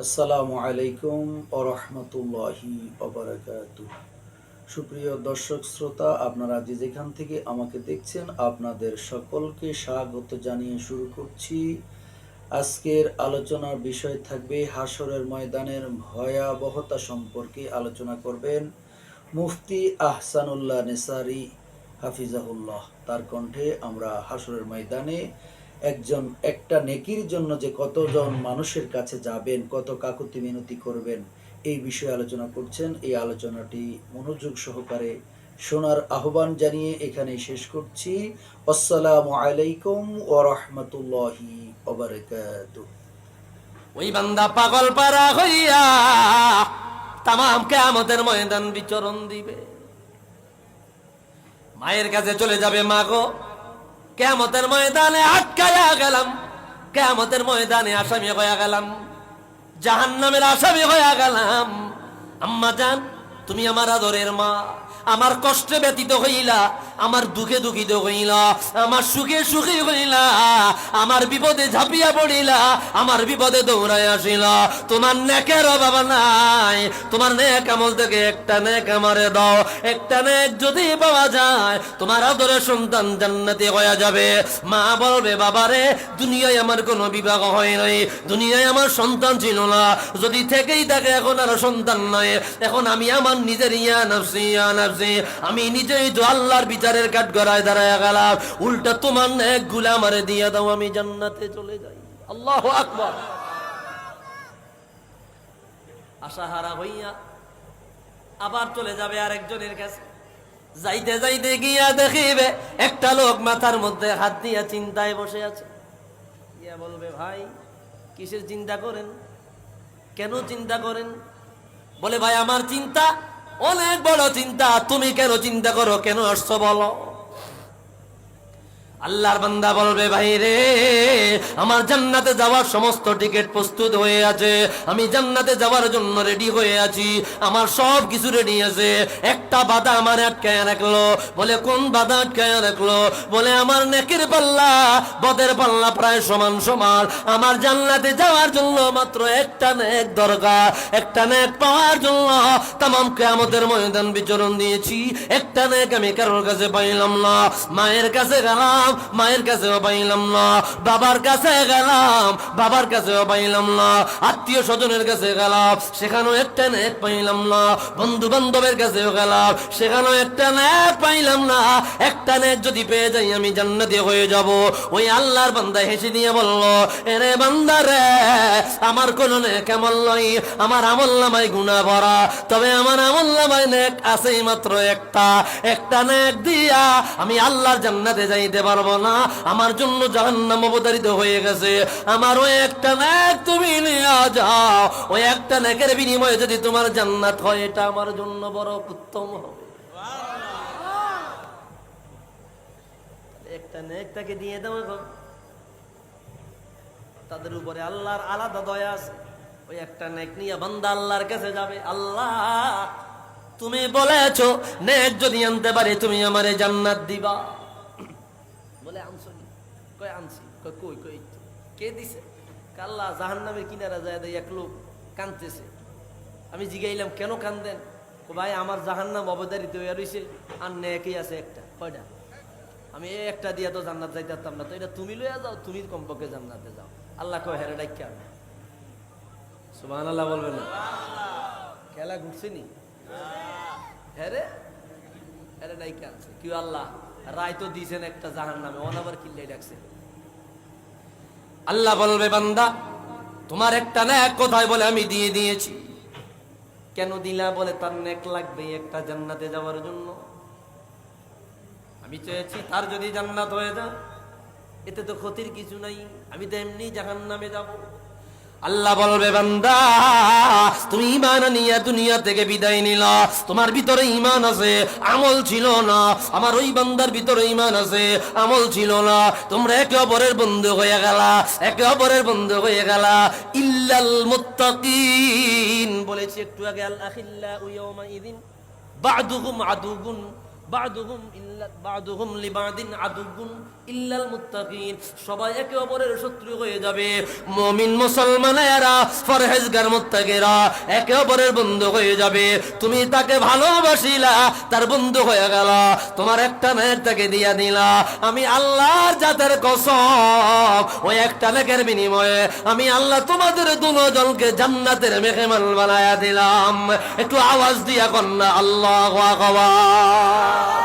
আসসালামু আলাইকুম ওয়া রাহমাতুল্লাহি ওয়া বারাকাতুহু। সুপ্রিয় দর্শক শ্রোতা, আপনারা যে যেখান থেকে আমাকে দেখছেন আপনাদের সকলকে স্বাগত জানিয়ে শুরু করছি। আজকের আলোচনার বিষয় থাকবে হাশরের ময়দানের ভয়াবহতা সম্পর্কে আলোচনা করবেন মুফতি আহসানুল্লাহ নেসারি হাফিজাহুল্লাহ। তার কণ্ঠে আমরা হাশরের ময়দানে একটা নেকির জন্য যে কতজন মানুষের কাছে যাবেন, কত কাকুতি মিনতি করবেন, এই বিষয়ে আলোচনা করছেন। এই আলোচনাটি মনোযোগ সহকারে শোনার আহ্বান জানিয়ে এখানে শেষ করছি। আসসালামু আলাইকুম ওয়া রাহমাতুল্লাহি ওয়া বারাকাতুহু। ওই বান্দা পাগল পারা হইয়া তামাম কিয়ামতের ময়দান বিচরণ দিবে, মায়ের কাছে চলে যাবে। মা গো, কিয়ামতের ময়দানে আটকায়া গেলাম, কিয়ামতের ময়দানে আসামি হয়ে গেলাম, জাহান্নামের আসামি হয়ে গেলাম। আম্মা জান, তুমি আমার আদরের মা, আমার কষ্টে ব্যতীত হইলা, আমার দুঃখে দুঃখিত হইলা, আমার সুখে সুখী হইলা, আমার বিপদে ঝাঁপিয়া পড়িলা, আমার বিপদে দৌড়ায় আসিলা। তোমার নেকের অভাব নাই, তোমার নেক আমল থেকে একটা নেক আমারে দাও। একটা নেক যদি পাওয়া যায়, তোমার আদরের সন্তান জান্নাতি হয়ে যাবে। মা বলবে, বাবারে, দুনিয়ায় আমার কোনো বিবাহ হয় নাই, দুনিয়ায় আমার সন্তান ছিল না, যদি থেকেই থাকে এখন আর সন্তান নয়, এখন আমি আমার নিজের আমি নিজেই তো আল্লাহর বিচারের কাঠ গড়ায় দাঁড়ায় গেলাম। উল্টা তোমার নেক গুলা আমারে দিয়ে দাও, আমি জান্নাতে চলে যাই। আল্লাহু আকবার। আশাহারা হইয়া আবার চলে যাবে আরেকজনের কাছে। যাইতে যাইতে গিয়া দেখিবে একটা লোক মাথার মধ্যে হাত দিয়া চিন্তায় বসে আছে। গিয়া বলবে, ভাই, কিসের চিন্তা করেন? কেন চিন্তা করেন? বলে, ভাই, আমার চিন্তা অনেক বড় চিন্তা। তুমি কেন চিন্তা করো? কেন আসছো বলো? আল্লাহর বান্দা বলবে, ভাই রে, আমার জান্নাতে যাওয়ার সমস্ত টিকিট প্রস্তুত হয়ে আছে, আমি জান্নাতে যাওয়ার জন্য রেডি হয়ে আছি, আমার সব কিছু রেডি আছে। একটা বাধা আমার আটকায় রাখলো। বলে, কোন বাধা আটকায় রাখলো? বলে, আমার নেকের পাল্লা বদের পাল্লা প্রায় সমান সমান। আমার জান্নাতে যাওয়ার জন্য মাত্র একটা নেক দরকার। একটা নেক পাওয়ার জন্য তামাম কিয়ামতের ময়দান বিচরণ দিয়েছি, একটা নেক আমি কারোর কাছে পাইলাম না। মায়ের কাছে গেলাম, মায়ের কাছেও পাইলাম না। বাবার কাছে গেলাম, বাবার কাছেও পাইলাম না। আত্মীয় স্বজনের কাছে গেলাম, সেখানেও একটা নেক পাইলাম না। বন্ধু বান্ধবের কাছেও গেলাম, সেখানেও একটা নেক পাইলাম না। একটা নেক যদি পেয়ে যাই, আমি জান্নাতি হয়ে যাব। ওই আল্লাহর বান্দা হেসে দিয়ে বলল, এরে বান্দা রে, আমার কোন নেক আমল নয়, আমার আমল নামায় গুনাহ ভরা, তবে আমার আমল নামায় নেক আছে মাত্র একটা। একটা নেক দিয়া আমি আল্লাহর জান্নাতে যাইতে পারবো না, আমার জন্য জাহান্নাম অবতারিত হয়ে গেছে। আমার ওই একটা নেক তুমি নিয়ে যাও, ওই একটা নেকের বিনিময়ে যদি তোমার জান্নাত হয়, এটা আমার জন্য বড় উত্তম হবে। একটা নেক তাকে দিয়ে দাও। এখন তাদের উপরে আল্লাহর আলাদা দয়া আছে। ওই একটা নেক নিয়ে বান্দা আল্লাহর কাছে যাবে। আল্লাহ, তুমি বলেছো নেক যদি আনতে পারি তুমি আমারে জান্নাত দিবা। বলে, আনছো নি? কই আনছি। কই কই কে দিছে? আল্লাহ জাহান্নামের কিনারা যায় দেয় এক লোক কাঁদতেছে। আমি জিগাইলাম, কেন কান্দেন? ভাই, আমার জাহান্নাম অবতারিত হয়ে রইছে, আর নেকই আছে একটা। কয়টা? আমি এই একটা দিয়া তো জান্নাত যাইতে পারতাম না, তো এটা তুমি লইয়া যাও, তুমি কমপক্ষে জান্নাতে যাও। আল্লাহ কয়, হ্যাঁ ডাক্কা। সুবহানাল্লাহ বলবেন না? খেলা ঘুরছে নি? হ্যাঁ রে, হ্যাঁ ডাক্কা আনছে। কি আল্লাহ রায় তো দিয়েছেন একটা জাহান্নামে, অনাবার কিল্লাই ডাকছে। আল্লাহ বলবে, বান্দা, তোমার একটা নেক কোথায়? বলে, আমি দিয়ে দিয়েছি। কেন দিলা? বলে, তার নেক লাগবে একটা জান্নাতে যাওয়ার জন্য। আমি চেয়েছি তার যদি জান্নাত হয়ে যায়, এতে তো ক্ষতির কিছু নাই, আমি তো এমনি জাহান্নামে যাব। আল্লাহ বলবে, বান্দা, তুমি ঈমান নিয়ে দুনিয়া থেকে বিদায় নিলা, তোমার ভিতরে ঈমান আছে, আমল ছিল না। আমার ওই বান্দার ভিতরে ঈমান আছে, আমল ছিল না। তোমরা একে অপরের বন্ধু হয়ে গেলা, একে অপরের বন্ধু হয়ে গেলা। ইল্লাল মুত্তাকিন বলেছি একটু আগে, আল আখিল্লাউ ইয়াওমা ইযিন বা'দুহুম আদুবুন বাদুহুম লিবাদিন আদুবুন ইল্লাল মুত্তাকিন, সবাই একে অপরের শত্রু হয়ে যাবে। মুমিন মুসলমানেরা পরহেজগার মুত্তাকিরা একে অপরের বন্ধু হয়ে যাবে। তুমি তাকে ভালোবাসিলা, তার বন্ধু হয়ে গেল, তোমার একটা মেয়ের তাকে দিয়া দিলা। আমি আল্লাহর জাতের কসম, ওই একটা নেকের বিনিময়ে আমি আল্লাহ তোমাদের দুজনকে জান্নাতের মেহমান বানায়া দিলাম। একটু আওয়াজ দিয়া কন্যা আল্লাহু আকবার।